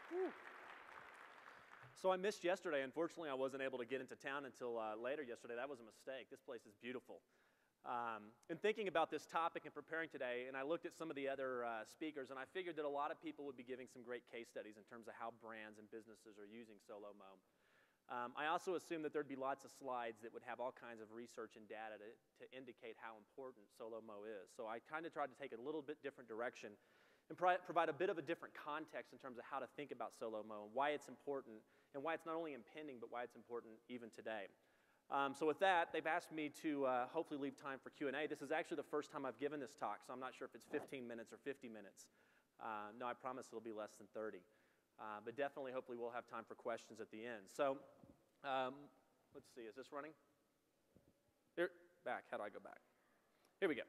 Whew. So I missed yesterday. Unfortunately, I wasn't able to get into town until later yesterday. That was a mistake. This place is beautiful. In thinking about this topic and preparing today, and I looked at some of the other speakers, and I figured that a lot of people would be giving some great case studies in terms of how brands and businesses are using SoLoMo. I also assumed that there'd be lots of slides that would have all kinds of research and data to indicate how important SoLoMo is. So I kind of tried to take a little bit different direction and provide a bit of a different context in terms of how to think about SoLoMo and why it's important, and why it's not only impending, but why it's important even today. So with that, they've asked me to hopefully leave time for Q&A. This is actually the first time I've given this talk, so I'm not sure if it's 15 minutes or 50 minutes. No, I promise it'll be less than 30. But definitely, hopefully, we'll have time for questions at the end. So let's see, is this running? Here, back. How do I go back? Here we go.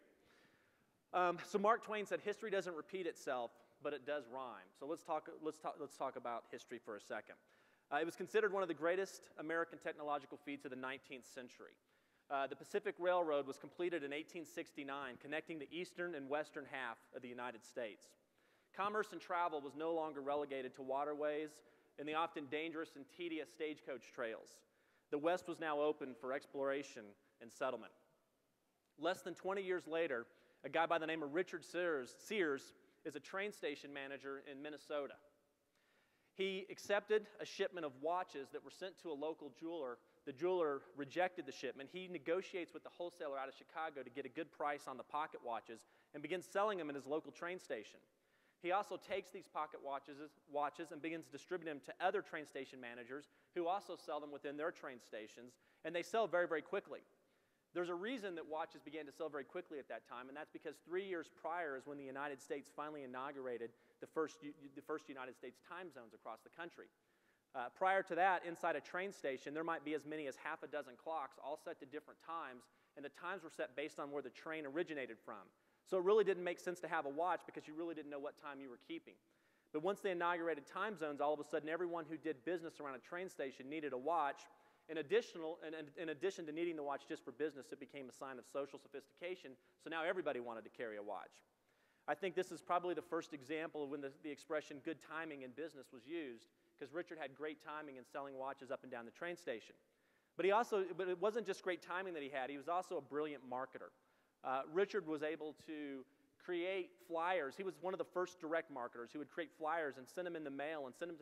So Mark Twain said, "History doesn't repeat itself, but it does rhyme." So let's talk about history for a second. It was considered one of the greatest American technological feats of the 19th century. The Pacific Railroad was completed in 1869, connecting the eastern and western half of the United States. Commerce and travel was no longer relegated to waterways and the often dangerous and tedious stagecoach trails. The West was now open for exploration and settlement. Less than 20 years later, a guy by the name of Richard Sears is a train station manager in Minnesota. He accepted a shipment of watches that were sent to a local jeweler. The jeweler rejected the shipment. He negotiates with the wholesaler out of Chicago to get a good price on the pocket watches and begins selling them at his local train station. He also takes these pocket watches and begins distributing them to other train station managers who also sell them within their train stations, and they sell very, very quickly. There's a reason that watches began to sell very quickly at that time, and that's because 3 years prior is when the United States finally inaugurated the first United States time zones across the country. Prior to that, inside a train station, there might be as many as half a dozen clocks, all set to different times, and the times were set based on where the train originated from. So it really didn't make sense to have a watch because you really didn't know what time you were keeping. But once they inaugurated time zones, all of a sudden everyone who did business around a train station needed a watch. In addition to needing the watch just for business, it became a sign of social sophistication, so now everybody wanted to carry a watch. I think this is probably the first example of when the expression good timing in business was used, because Richard had great timing in selling watches up and down the train station. But it wasn't just great timing that he was also a brilliant marketer. Richard was able to create flyers. He was one of the first direct marketers who would create flyers and send them in the mail and send them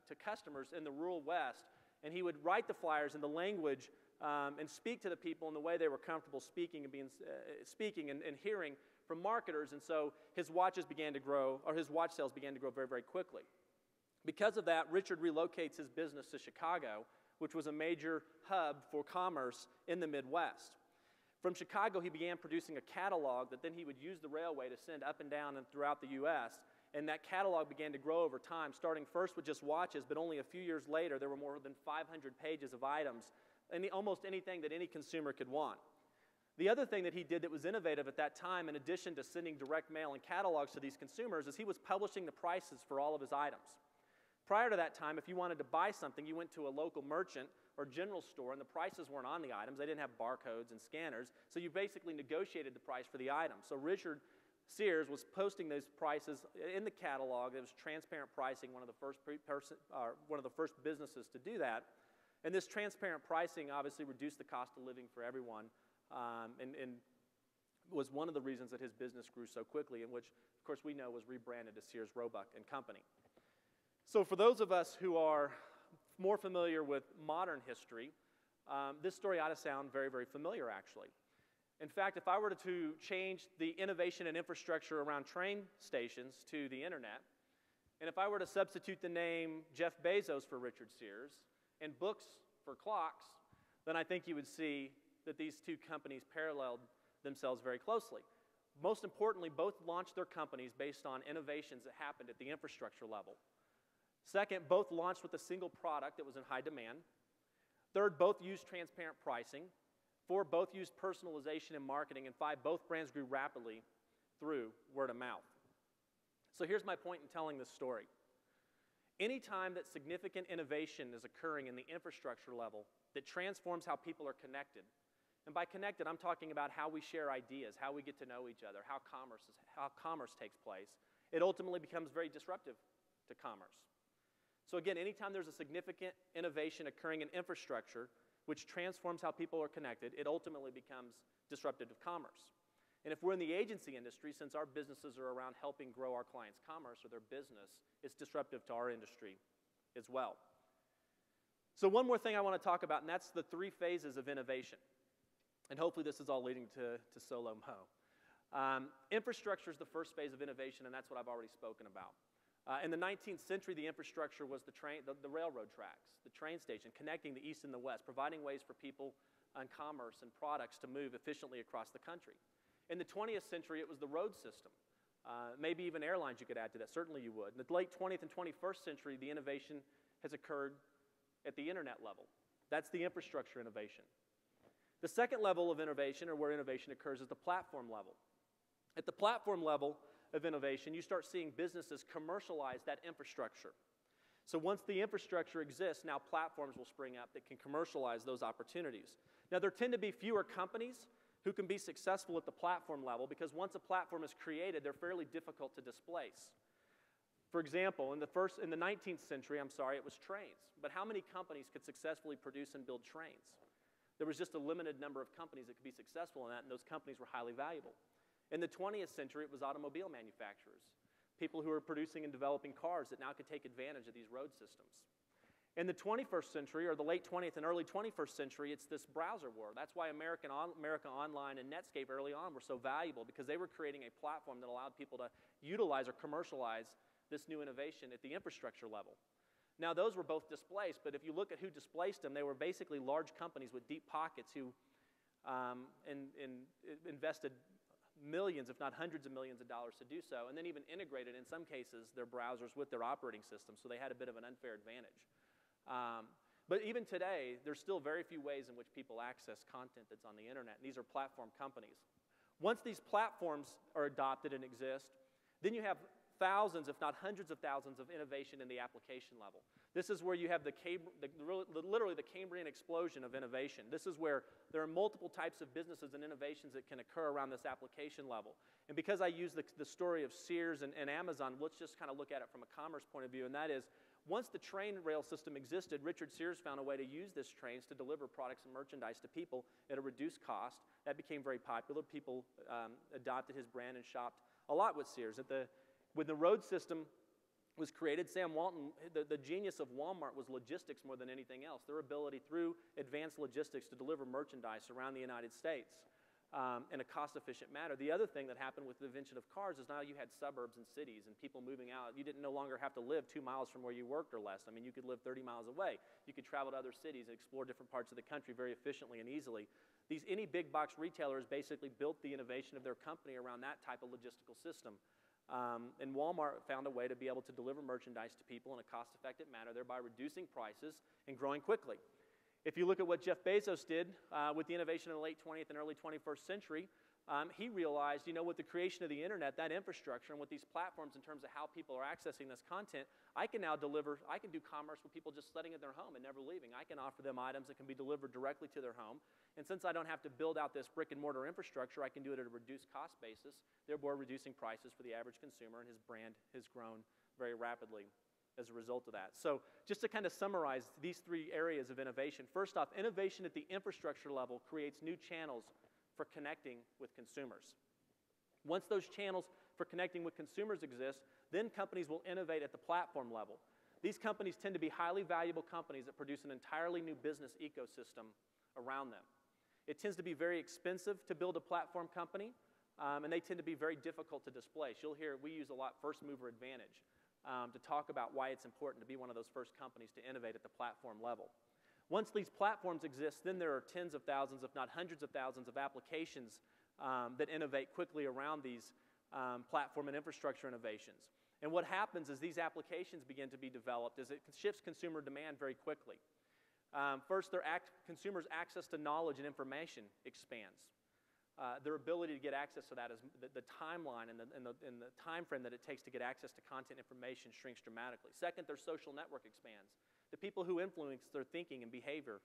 to customers in the rural West. And he would write the flyers in the language and speak to the people in the way they were comfortable speaking and hearing from marketers. And so his watches began to grow, or his watch sales began to grow very, very quickly. Because of that, Richard relocates his business to Chicago, which was a major hub for commerce in the Midwest. From Chicago, he began producing a catalog that then he would use the railway to send up and down and throughout the U.S., and that catalog began to grow over time, starting first with just watches, but only a few years later, there were more than 500 pages of items, and almost anything that any consumer could want. The other thing that he did that was innovative at that time, in addition to sending direct mail and catalogs to these consumers, is he was publishing the prices for all of his items. Prior to that time, if you wanted to buy something, you went to a local merchant or general store, and the prices weren't on the items. They didn't have barcodes and scanners, so you basically negotiated the price for the item. So Richard Sears was posting those prices in the catalog. It was transparent pricing, one of the first businesses to do that. And this transparent pricing obviously reduced the cost of living for everyone, and was one of the reasons that his business grew so quickly, and which, of course, we know was rebranded as Sears, Roebuck and Company. So for those of us who are more familiar with modern history, this story ought to sound very, very familiar, actually. In fact, if I were to change the innovation and infrastructure around train stations to the internet, and if I were to substitute the name Jeff Bezos for Richard Sears and books for clocks, then I think you would see that these two companies paralleled themselves very closely. Most importantly, both launched their companies based on innovations that happened at the infrastructure level. Second, both launched with a single product that was in high demand. Third, both used transparent pricing. Four, both used personalization and marketing. And five, both brands grew rapidly through word of mouth. So here's my point in telling this story. Anytime that significant innovation is occurring in the infrastructure level that transforms how people are connected, and by connected, I'm talking about how we share ideas, how we get to know each other, how commerce takes place, it ultimately becomes very disruptive to commerce. So again, anytime there's a significant innovation occurring in infrastructure, which transforms how people are connected, it ultimately becomes disruptive to commerce. And if we're in the agency industry, since our businesses are around helping grow our clients' commerce or their business, it's disruptive to our industry as well. So one more thing I want to talk about, and that's the 3 phases of innovation. And hopefully this is all leading to SoLoMo. Infrastructure is the first phase of innovation, and that's what I've already spoken about. In the 19th century, the infrastructure was the railroad tracks, the train station, connecting the east and the west, providing ways for people and commerce and products to move efficiently across the country. In the 20th century, it was the road system. Maybe even airlines you could add to that. Certainly you would. In the late 20th and 21st century, the innovation has occurred at the internet level. That's the infrastructure innovation. The second level of innovation, or where innovation occurs, is the platform level. At the platform level of innovation, you start seeing businesses commercialize that infrastructure. So once the infrastructure exists, now platforms will spring up that can commercialize those opportunities. Now, there tend to be fewer companies who can be successful at the platform level because once a platform is created, they're fairly difficult to displace. For example, in the 19th century, it was trains. But how many companies could successfully produce and build trains? There was just a limited number of companies that could be successful in that, and those companies were highly valuable. In the 20th century, it was automobile manufacturers, people who were producing and developing cars that now could take advantage of these road systems. In the 21st century, or the late 20th and early 21st century, it's this browser war. That's why America Online and Netscape early on were so valuable, because they were creating a platform that allowed people to utilize or commercialize this new innovation at the infrastructure level. Now, those were both displaced, but if you look at who displaced them, they were basically large companies with deep pockets who invested millions, if not hundreds of millions of dollars to do so, and then even integrated, in some cases, their browsers with their operating system, so they had a bit of an unfair advantage. But even today, there's still very few ways in which people access content that's on the internet, and these are platform companies. Once these platforms are adopted and exist, then you have thousands, if not hundreds of thousands, of innovation in the application level. This is where you have literally the Cambrian explosion of innovation. This is where there are multiple types of businesses and innovations that can occur around this application level. And because I use the story of Sears and Amazon, let's just kind of look at it from a commerce point of view, and that is, once the train rail system existed, Richard Sears found a way to use this trains to deliver products and merchandise to people at a reduced cost. That became very popular. People adopted his brand and shopped a lot with Sears. When the road system was created, Sam Walton, the genius of Walmart was logistics more than anything else. Their ability through advanced logistics to deliver merchandise around the United States in a cost-efficient manner. The other thing that happened with the invention of cars is now you had suburbs and cities and people moving out. You didn't no longer have to live 2 miles from where you worked or less. I mean, you could live 30 miles away. You could travel to other cities and explore different parts of the country very efficiently and easily. Any big box retailers basically built the innovation of their company around that type of logistical system. And Walmart found a way to be able to deliver merchandise to people in a cost-effective manner, thereby reducing prices and growing quickly. If you look at what Jeff Bezos did with the innovation in the late 20th and early 21st century, he realized, with the creation of the internet, that infrastructure, and with these platforms in terms of how people are accessing this content, I can do commerce with people just sitting in their home and never leaving. I can offer them items that can be delivered directly to their home. And since I don't have to build out this brick and mortar infrastructure, I can do it at a reduced cost basis, thereby reducing prices for the average consumer, and his brand has grown very rapidly as a result of that. So just to kind of summarize these 3 areas of innovation. First off, innovation at the infrastructure level creates new channels for connecting with consumers. Once those channels for connecting with consumers exist, then companies will innovate at the platform level. These companies tend to be highly valuable companies that produce an entirely new business ecosystem around them. It tends to be very expensive to build a platform company, and they tend to be very difficult to displace. You'll hear we use a lot first mover advantage to talk about why it's important to be one of those first companies to innovate at the platform level. Once these platforms exist, then there are tens of thousands, if not hundreds of thousands, of applications that innovate quickly around these platform and infrastructure innovations. And what happens is these applications begin to be developed as it shifts consumer demand very quickly. First, consumers' access to knowledge and information expands. Their ability to get access to that, is the timeline and the time frame that it takes to get access to content information shrinks dramatically. Second, their social network expands. The people who influence their thinking and behavior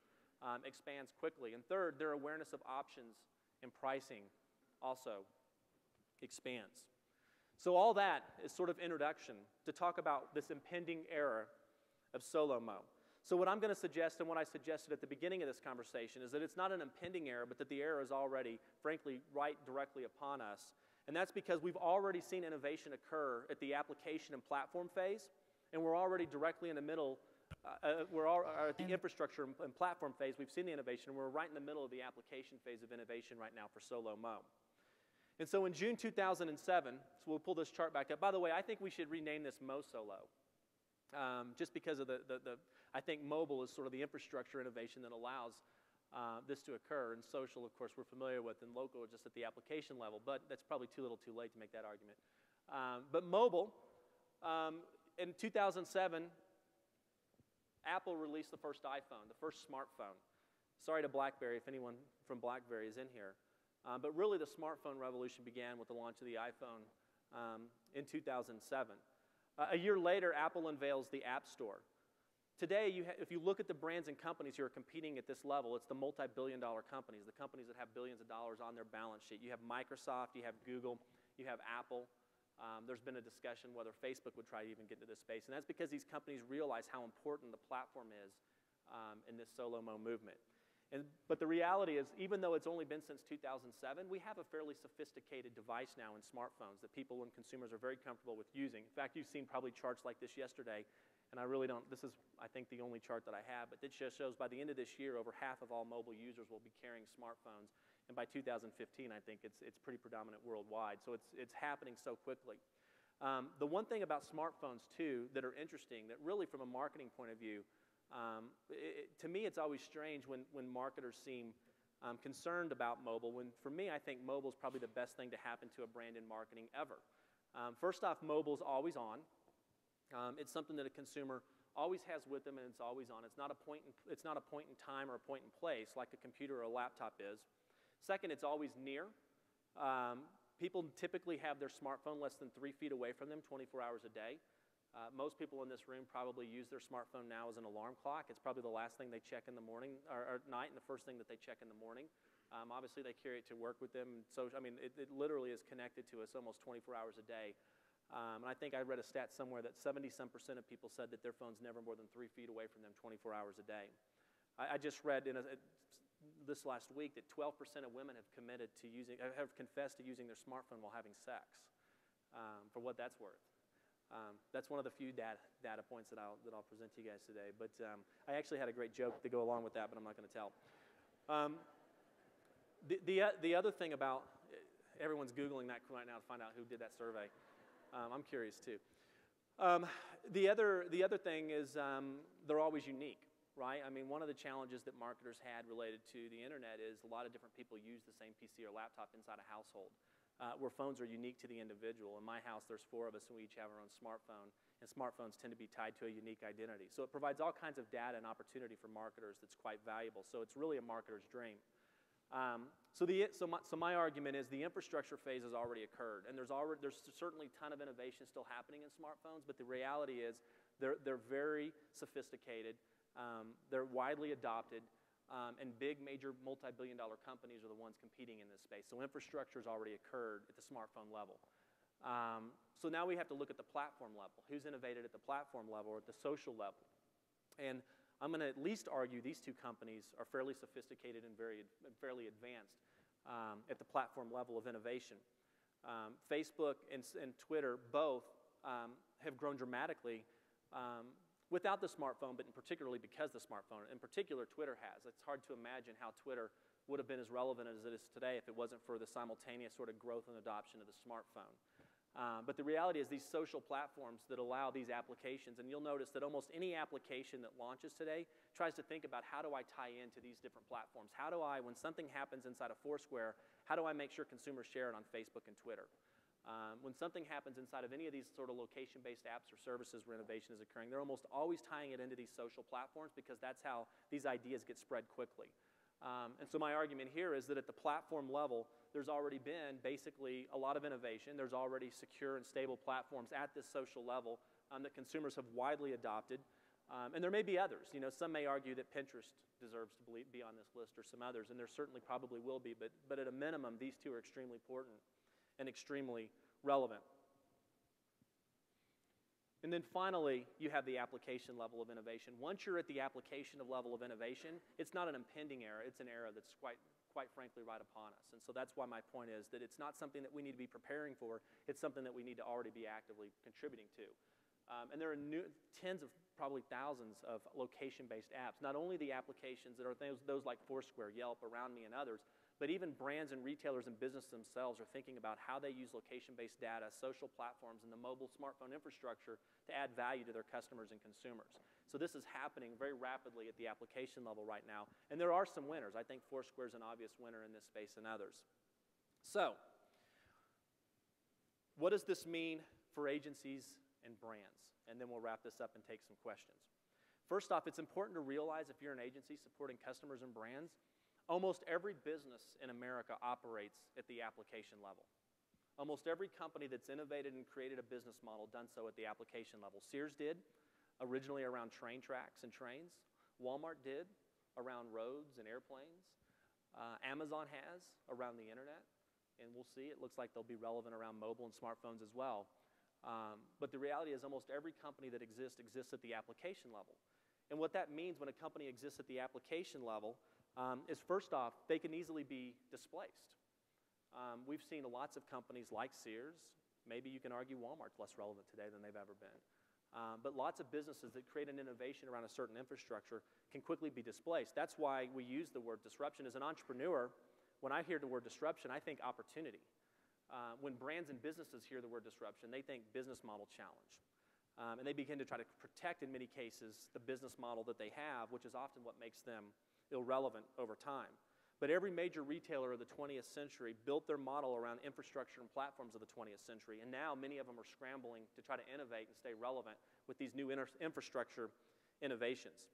expands quickly. And third, their awareness of options and pricing also expands. So all that is sort of introduction to talk about this impending era of SoLoMo. So what I'm going to suggest, and what I suggested at the beginning of this conversation, is that it's not an impending era, but that the era is already, frankly, right directly upon us. And that's because we've already seen innovation occur at the application and platform phase, and we're already directly in the middle, at the infrastructure and platform phase. We've seen the innovation, and we're right in the middle of the application phase of innovation right now for SoLoMo. And so in June 2007, so we'll pull this chart back up. By the way, I think we should rename this MoSolo, just because of I think mobile is sort of the infrastructure innovation that allows this to occur. And social, of course, we're familiar with, and local are just at the application level, but that's probably too little too late to make that argument. But mobile, in 2007, Apple released the first iPhone, the first smartphone. Sorry to BlackBerry if anyone from BlackBerry is in here. But really the smartphone revolution began with the launch of the iPhone in 2007. A year later, Apple unveils the App Store. Today, if you look at the brands and companies who are competing at this level, it's the multi-billion-dollar companies, the companies that have billions of dollars on their balance sheet. You have Microsoft, you have Google, you have Apple. There's been a discussion whether Facebook would try to even get into this space, and that's because these companies realize how important the platform is in this SoLoMo movement. But the reality is, even though it's only been since 2007, we have a fairly sophisticated device now in smartphones that people and consumers are very comfortable with using. In fact, you've seen probably charts like this yesterday, and I really don't, this is, I think, the only chart that I have, but it just shows by the end of this year, over half of all mobile users will be carrying smartphones, and by 2015, I think it's pretty predominant worldwide, so it's happening so quickly. The one thing about smartphones, too, that are interesting, that really from a marketing point of view, to me, it's always strange when marketers seem concerned about mobile, when for me, I think mobile is probably the best thing to happen to a brand in marketing ever. First off, mobile's always on. It's something that a consumer always has with them, and it's always on. It's not a point in time or a point in place like a computer or a laptop is. Second, it's always near. People typically have their smartphone less than 3 feet away from them 24 hours a day. Most people in this room probably use their smartphone now as an alarm clock. It's probably the last thing they check in the morning or at night, and the first thing that they check in the morning. Obviously, they carry it to work with them. So, I mean, it literally is connected to us almost 24 hours a day. And I think I read a stat somewhere that 70-some% of people said that their phone's never more than 3 feet away from them 24 hours a day. I just read this last week that 12% of women have confessed to using their smartphone while having sex, for what that's worth. That's one of the few data points that I'll present to you guys today. But I actually had a great joke to go along with that, but I'm not going to tell. The other thing about, everyone's Googling that right now to find out who did that survey. I'm curious too. The other thing is they're always unique, right? I mean, one of the challenges that marketers had related to the internet is a lot of different people use the same PC or laptop inside a household. Where phones are unique to the individual. In my house, there's 4 of us, and we each have our own smartphone, and smartphones tend to be tied to a unique identity. So it provides all kinds of data and opportunity for marketers that's quite valuable. So it's really a marketer's dream. So my argument is the infrastructure phase has already occurred, and there's certainly a ton of innovation still happening in smartphones, but the reality is they're very sophisticated, they're widely adopted, and big, major, multi-billion-dollar companies are the ones competing in this space. So infrastructure has already occurred at the smartphone level. So now we have to look at the platform level. Who's innovated at the platform level or at the social level? And I'm going to at least argue these two companies are fairly sophisticated and fairly advanced at the platform level of innovation. Facebook and Twitter both have grown dramatically without the smartphone, but particularly because the smartphone. In particular, Twitter has. It's hard to imagine how Twitter would have been as relevant as it is today if it wasn't for the simultaneous sort of growth and adoption of the smartphone. But the reality is these social platforms that allow these applications, and you'll notice that almost any application that launches today tries to think about how do I tie into these different platforms? How do I, when something happens inside of Foursquare, how do I make sure consumers share it on Facebook and Twitter? When something happens inside of any of these sort of location-based apps or services where innovation is occurring, they're almost always tying it into these social platforms because that's how these ideas get spread quickly. And so my argument here is that at the platform level, there's already been basically a lot of innovation. There's already secure and stable platforms at this social level that consumers have widely adopted. And there may be others. You know, some may argue that Pinterest deserves to be on this list or some others, and there certainly probably will be. But at a minimum, these two are extremely important and extremely relevant. And then finally, you have the application level of innovation. Once you're at the application level of innovation, it's not an impending era, it's an era that's quite frankly right upon us. And so that's why my point is that it's not something that we need to be preparing for, it's something that we need to already be actively contributing to. And there are tens of, probably thousands of location-based apps, not only the applications that are those like Foursquare, Yelp, Around Me, and others, but even brands and retailers and businesses themselves are thinking about how they use location-based data, social platforms, and the mobile smartphone infrastructure to add value to their customers and consumers. So this is happening very rapidly at the application level right now, and there are some winners. I think Foursquare is an obvious winner in this space and others. So, what does this mean for agencies and brands? And then we'll wrap this up and take some questions. First off, it's important to realize if you're an agency supporting customers and brands, almost every business in America operates at the application level. Almost every company that's innovated and created a business model done so at the application level. Sears did, originally around train tracks and trains. Walmart did, around roads and airplanes. Amazon has, around the internet. And we'll see, it looks like they'll be relevant around mobile and smartphones as well. But the reality is almost every company that exists at the application level. And what that means when a company exists at the application level is first off, they can easily be displaced. We've seen lots of companies like Sears, maybe you can argue Walmart's less relevant today than they've ever been, but lots of businesses that create an innovation around a certain infrastructure can quickly be displaced. That's why we use the word disruption. As an entrepreneur, when I hear the word disruption, I think opportunity. When brands and businesses hear the word disruption, they think business model challenge. And they begin to try to protect, in many cases, the business model that they have, which is often what makes them irrelevant over time. But every major retailer of the 20th century built their model around infrastructure and platforms of the 20th century, and now many of them are scrambling to try to innovate and stay relevant with these new infrastructure innovations.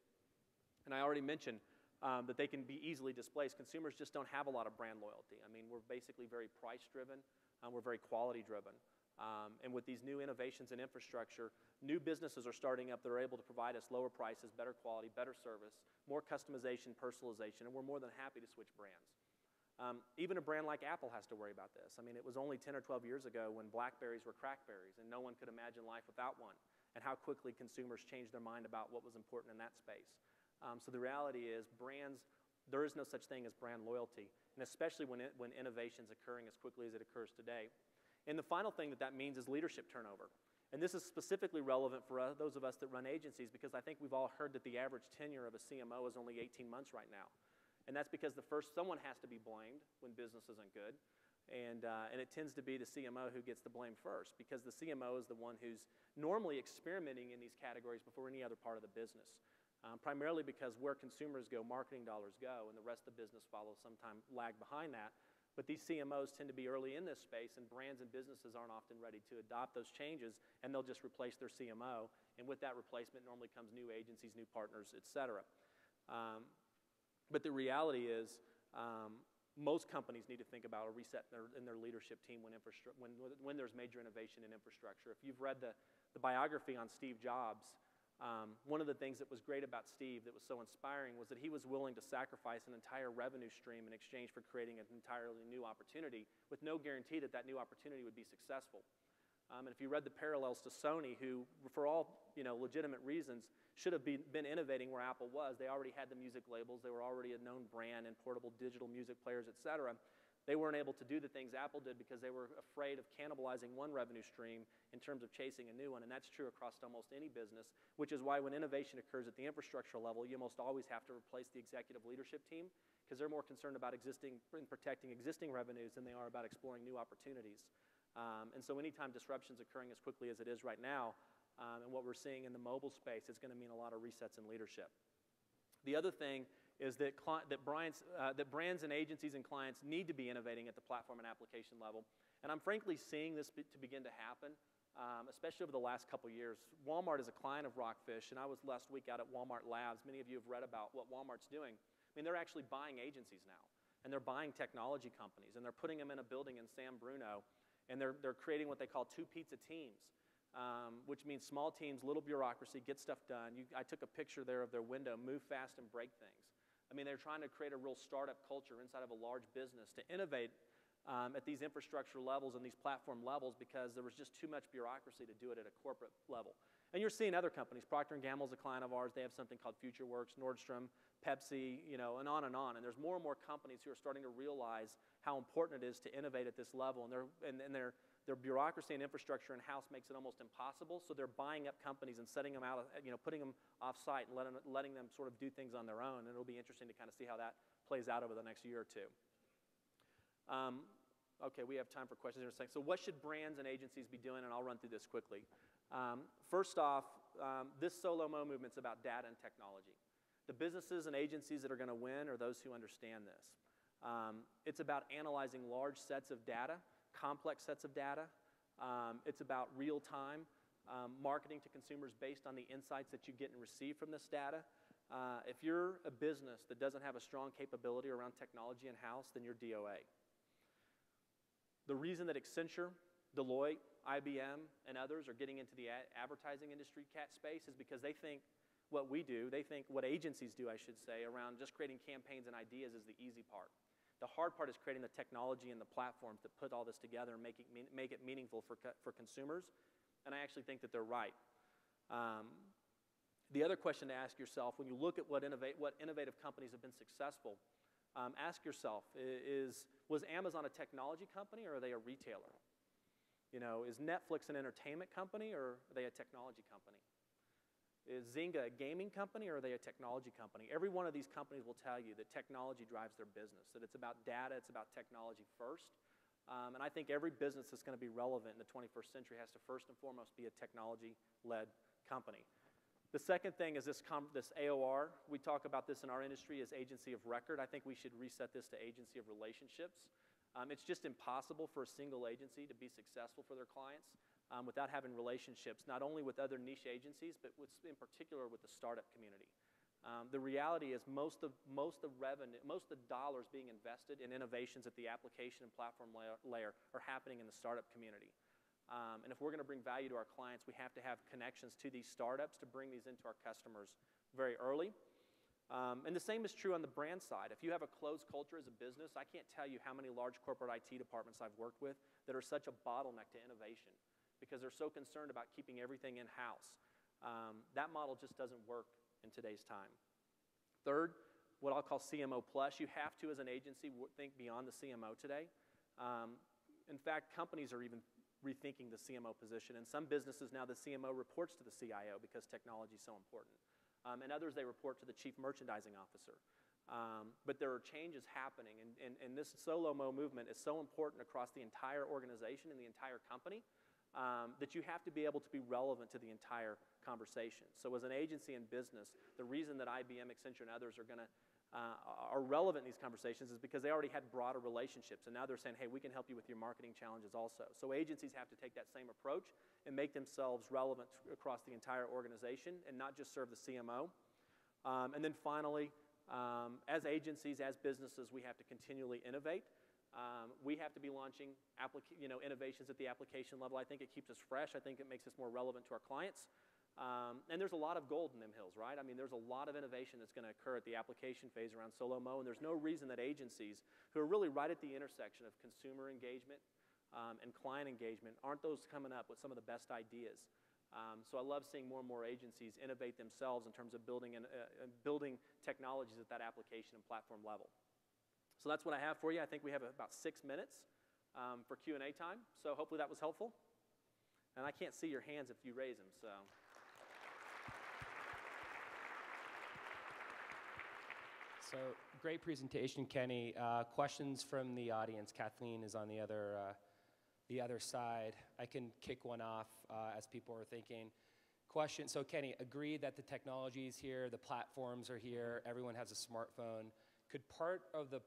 And I already mentioned that they can be easily displaced. Consumers just don't have a lot of brand loyalty. I mean, we're basically very price-driven, we're very quality-driven. And with these new innovations in infrastructure, new businesses are starting up that are able to provide us lower prices, better quality, better service, more customization, personalization, and we're more than happy to switch brands. Even a brand like Apple has to worry about this. I mean, it was only 10 or 12 years ago when BlackBerries were Crackberries, and no one could imagine life without one, and how quickly consumers changed their mind about what was important in that space. So the reality is brands, there is no such thing as brand loyalty, and especially when innovation is occurring as quickly as it occurs today. And the final thing that means is leadership turnover. And this is specifically relevant for those of us that run agencies, because I think we've all heard that the average tenure of a CMO is only 18 months right now. And that's because someone has to be blamed when business isn't good. And it tends to be the CMO who gets the blame first, because the CMO is the one who's normally experimenting in these categories before any other part of the business. Primarily because where consumers go, marketing dollars go, and the rest of the business follows, sometime lag behind that. But these CMOs tend to be early in this space, and brands and businesses aren't often ready to adopt those changes, and they'll just replace their CMO. And with that replacement normally comes new agencies, new partners, et cetera. But the reality is most companies need to think about a reset in their leadership team when there's major innovation in infrastructure. If you've read the biography on Steve Jobs, one of the things that was great about Steve that was so inspiring was that he was willing to sacrifice an entire revenue stream in exchange for creating an entirely new opportunity with no guarantee that new opportunity would be successful. And if you read the parallels to Sony, who, for all legitimate reasons, should have been innovating where Apple was. They already had the music labels. They were already a known brand in portable digital music players, et cetera. They weren't able to do the things Apple did because they were afraid of cannibalizing one revenue stream in terms of chasing a new one, and that's true across almost any business, which is why when innovation occurs at the infrastructure level, you almost always have to replace the executive leadership team because they're more concerned about protecting existing revenues than they are about exploring new opportunities. And so anytime disruption's occurring as quickly as it is right now, and what we're seeing in the mobile space, it's going to mean a lot of resets in leadership. The other thing is that brands and agencies and clients need to be innovating at the platform and application level. And I'm frankly seeing this to begin to happen, especially over the last couple years. Walmart is a client of Rockfish, and I was last week out at Walmart Labs. Many of you have read about what Walmart's doing. I mean, they're actually buying agencies now, and they're buying technology companies, and they're putting them in a building in San Bruno, and they're creating what they call two pizza teams. Which means small teams, little bureaucracy, get stuff done. I took a picture there of their window, move fast and break things. I mean, they're trying to create a real startup culture inside of a large business to innovate at these infrastructure levels and these platform levels because there was just too much bureaucracy to do it at a corporate level. And you're seeing other companies. Procter & Gamble's a client of ours. They have something called FutureWorks, Nordstrom, Pepsi, you know, and on and on. And there's more and more companies who are starting to realize how important it is to innovate at this level. And their bureaucracy and infrastructure in-house makes it almost impossible. So they're buying up companies and setting them out, you know, putting them off-site and letting them sort of do things on their own. And it'll be interesting to kind of see how that plays out over the next year or two. Okay, we have time for questions in a second. So what should brands and agencies be doing? And I'll run through this quickly. First off, this SoLoMo movement's about data and technology. The businesses and agencies that are going to win are those who understand this. It's about analyzing large sets of data, complex sets of data. It's about real-time marketing to consumers based on the insights that you get and receive from this data. If you're a business that doesn't have a strong capability around technology in-house, then you're DOA. The reason that Accenture, Deloitte, IBM, and others are getting into the advertising industry space is because they think what we do, they think what agencies do, I should say, around just creating campaigns and ideas is the easy part. The hard part is creating the technology and the platforms that put all this together and make it meaningful for consumers, and I actually think that they're right. The other question to ask yourself, when you look at what innovative companies have been successful, ask yourself, was Amazon a technology company or are they a retailer? You know, is Netflix an entertainment company or are they a technology company? Is Zynga a gaming company or are they a technology company? Every one of these companies will tell you that technology drives their business, that it's about data, it's about technology first. And I think every business that's going to be relevant in the 21st century has to first and foremost be a technology-led company. The second thing is this AOR. We talk about this in our industry as agency of record. I think we should reset this to agency of relationships. It's just impossible for a single agency to be successful for their clients without having relationships, not only with other niche agencies, but in particular with the startup community. The reality is most of the dollars being invested in innovations at the application and platform layer are happening in the startup community. And if we're going to bring value to our clients, we have to have connections to these startups to bring these into our customers very early. And the same is true on the brand side. If you have a closed culture as a business, I can't tell you how many large corporate IT departments I've worked with that are such a bottleneck to innovation because they're so concerned about keeping everything in-house. That model just doesn't work in today's time. Third, what I'll call Cmo Plus. You have to, as an agency, think beyond the CMO today. In fact, companies are even rethinking the CMO position. In some businesses now, the CMO reports to the CIO because technology is so important. And others, they report to the chief merchandising officer. But there are changes happening, and this SoLoMo movement is so important across the entire organization and the entire company that you have to be able to be relevant to the entire conversation. So as an agency and business, the reason that IBM, Accenture, and others are relevant in these conversations is because they already had broader relationships, and now they're saying, hey, we can help you with your marketing challenges also. So agencies have to take that same approach and make themselves relevant across the entire organization and not just serve the CMO. And then finally, as agencies, as businesses, we have to continually innovate. We have to be launching innovations at the application level. I think it keeps us fresh. I think it makes us more relevant to our clients. And there's a lot of gold in them hills, right? I mean, there's a lot of innovation that's going to occur at the application phase around SoLoMo, and there's no reason that agencies who are really right at the intersection of consumer engagement and client engagement aren't those coming up with some of the best ideas. So I love seeing more and more agencies innovate themselves in terms of building technologies at that application and platform level. So that's what I have for you. I think we have about 6 minutes for Q&A time, so hopefully that was helpful. And I can't see your hands if you raise them, so... So, great presentation, Kenny. Questions from the audience. Kathleen is on the other side. I can kick one off as people are thinking. Question, so Kenny, agree that the technology is here, the platforms are here, everyone has a smartphone. Could part of the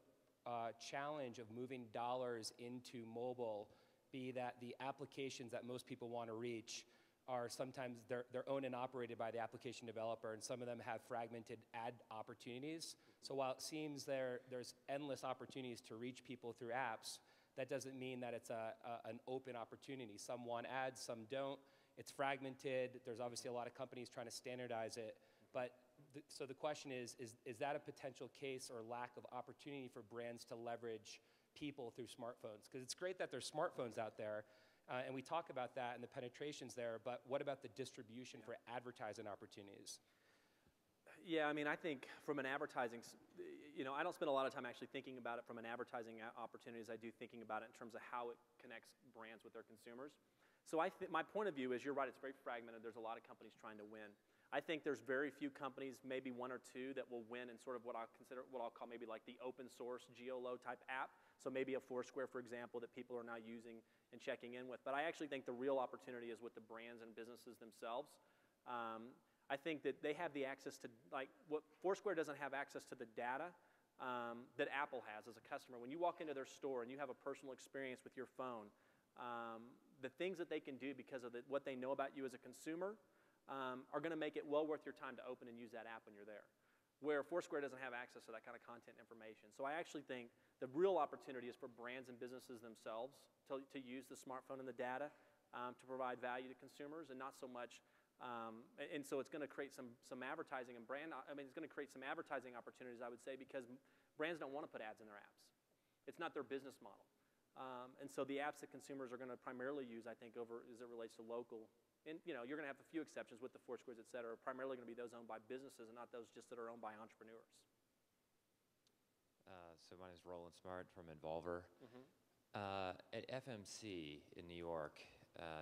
challenge of moving dollars into mobile be that the applications that most people want to reach are sometimes they're owned and operated by the application developer, and some of them have fragmented ad opportunities. So while it seems there's endless opportunities to reach people through apps, that doesn't mean that it's an open opportunity. Some want ads, some don't. It's fragmented. There's obviously a lot of companies trying to standardize it. But so the question is that a potential case or lack of opportunity for brands to leverage people through smartphones? Because it's great that there's smartphones out there. And we talk about that and the penetrations there, but what about the distribution for advertising opportunities? Yeah, I mean, I think from an advertising, I don't spend a lot of time actually thinking about it from an advertising opportunity as I do thinking about it in terms of how it connects brands with their consumers. So my point of view is, you're right, it's very fragmented. There's a lot of companies trying to win. I think there's very few companies, maybe one or two, that will win in sort of what I'll call maybe like the open source geolo type app. So maybe a Foursquare, for example, that people are now using and checking in with. But I actually think the real opportunity is with the brands and businesses themselves. I think that they have the access to, like, what Foursquare doesn't have access to the data that Apple has as a customer. When you walk into their store and you have a personal experience with your phone, the things that they can do because of what they know about you as a consumer are going to make it well worth your time to open and use that app when you're there, where Foursquare doesn't have access to that kind of content information. So I actually think the real opportunity is for brands and businesses themselves to use the smartphone and the data to provide value to consumers, and not so much. And so it's going to create some advertising and it's going to create some advertising opportunities, I would say, because brands don't want to put ads in their apps. It's not their business model. And so the apps that consumers are going to primarily use, I think, as it relates to local, and you're going to have a few exceptions with the Foursquares, et cetera, are primarily going to be those owned by businesses and not those just that are owned by entrepreneurs. So my name is Roland Smart from Involver. At FMC in New York,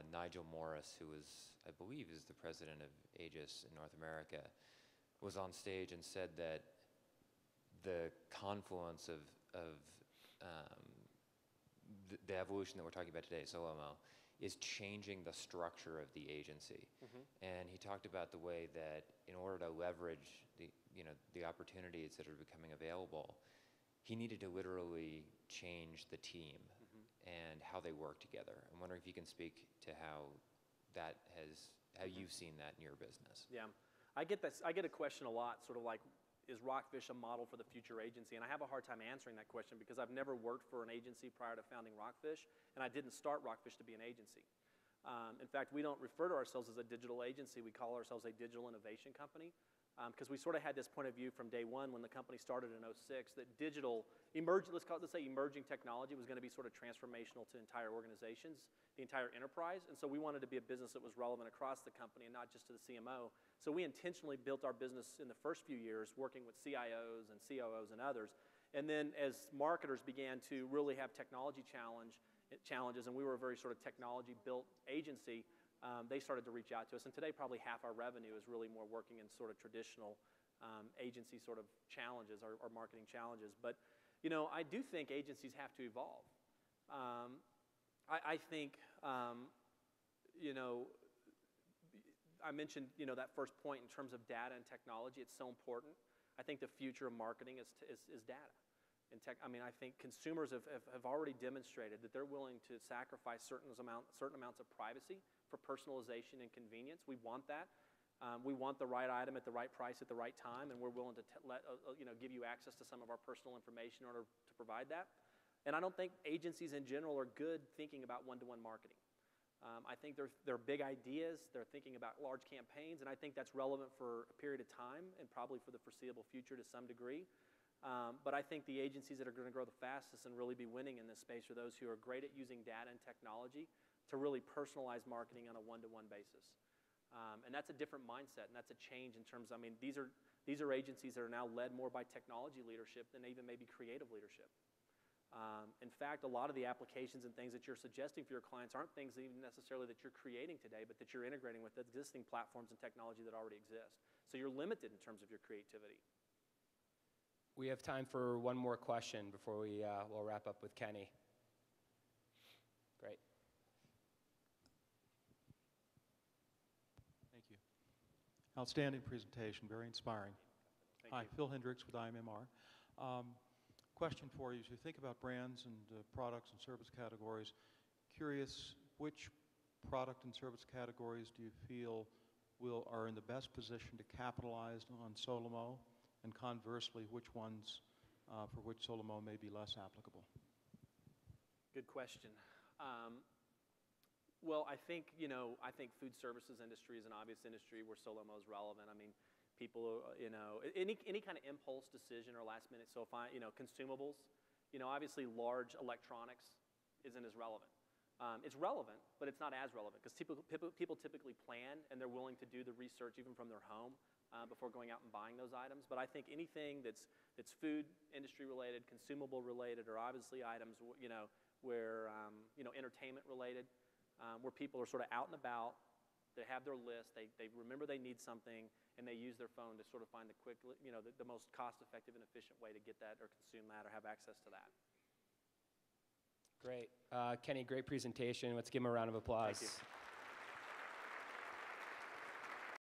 Nigel Morris, who I believe is the president of Aegis in North America, was on stage and said that the confluence of the evolution that we're talking about today, SoLoMo, is changing the structure of the agency. And he talked about the way that in order to leverage the opportunities that are becoming available, he needed to literally change the team and how they work together. I'm wondering if you can speak to how you've seen that in your business. Yeah, I get a question a lot, sort of like, is Rockfish a model for the future agency? And I have a hard time answering that question because I've never worked for an agency prior to founding Rockfish, and I didn't start Rockfish to be an agency. In fact, we don't refer to ourselves as a digital agency. We call ourselves a digital innovation company, because we sort of had this point of view from day one when the company started in 2006 that digital, let's say emerging technology was going to be sort of transformational to entire organizations, the entire enterprise. And so we wanted to be a business that was relevant across the company and not just to the CMO. So we intentionally built our business in the first few years working with CIOs and COOs and others. And then as marketers began to really have technology challenges, and we were a very sort of technology-built agency, they started to reach out to us. And today, probably half our revenue is really more working in sort of traditional agency sort of challenges or marketing challenges. But, I do think agencies have to evolve. I think, I mentioned, that first point in terms of data and technology. It's so important. I think the future of marketing is data. I think consumers have already demonstrated that they're willing to sacrifice certain amounts of privacy for personalization and convenience. We want that. We want the right item at the right price at the right time, and we're willing to give you access to some of our personal information in order to provide that. And I don't think agencies in general are good thinking about one-to-one marketing. I think they're big ideas. They're thinking about large campaigns, and I think that's relevant for a period of time and probably for the foreseeable future to some degree. But I think the agencies that are going to grow the fastest and really be winning in this space are those who are great at using data and technology to really personalize marketing on a one-to-one basis. And that's a different mindset, and that's a change in terms, these are agencies that are now led more by technology leadership than even maybe creative leadership. In fact, a lot of the applications and things that you're suggesting for your clients aren't things even necessarily that you're creating today, but that you're integrating with existing platforms and technology that already exist. So you're limited in terms of your creativity. We have time for one more question before we'll wrap up with Kenny. Great. Thank you. Outstanding presentation, very inspiring. Thank you. Hi, Phil Hendricks with iMedia. Question for you, as you think about brands and products and service categories, curious which product and service categories do you feel are in the best position to capitalize on SoLoMo, and conversely, which ones for which SoLoMo may be less applicable? Good question. Well, I think food services industry is an obvious industry where SoLoMo is relevant. People, any kind of impulse decision or last minute, so if consumables, obviously large electronics isn't as relevant. It's relevant, but it's not as relevant because people typically plan and they're willing to do the research even from their home before going out and buying those items. But I think anything that's food industry related, consumable related, or obviously items where entertainment related, where people are sort of out and about, they have their list, they remember they need something, and they use their phone to sort of find the most cost-effective and efficient way to get that or consume that or have access to that. Great. Kenny, great presentation. Let's give him a round of applause. Thank you.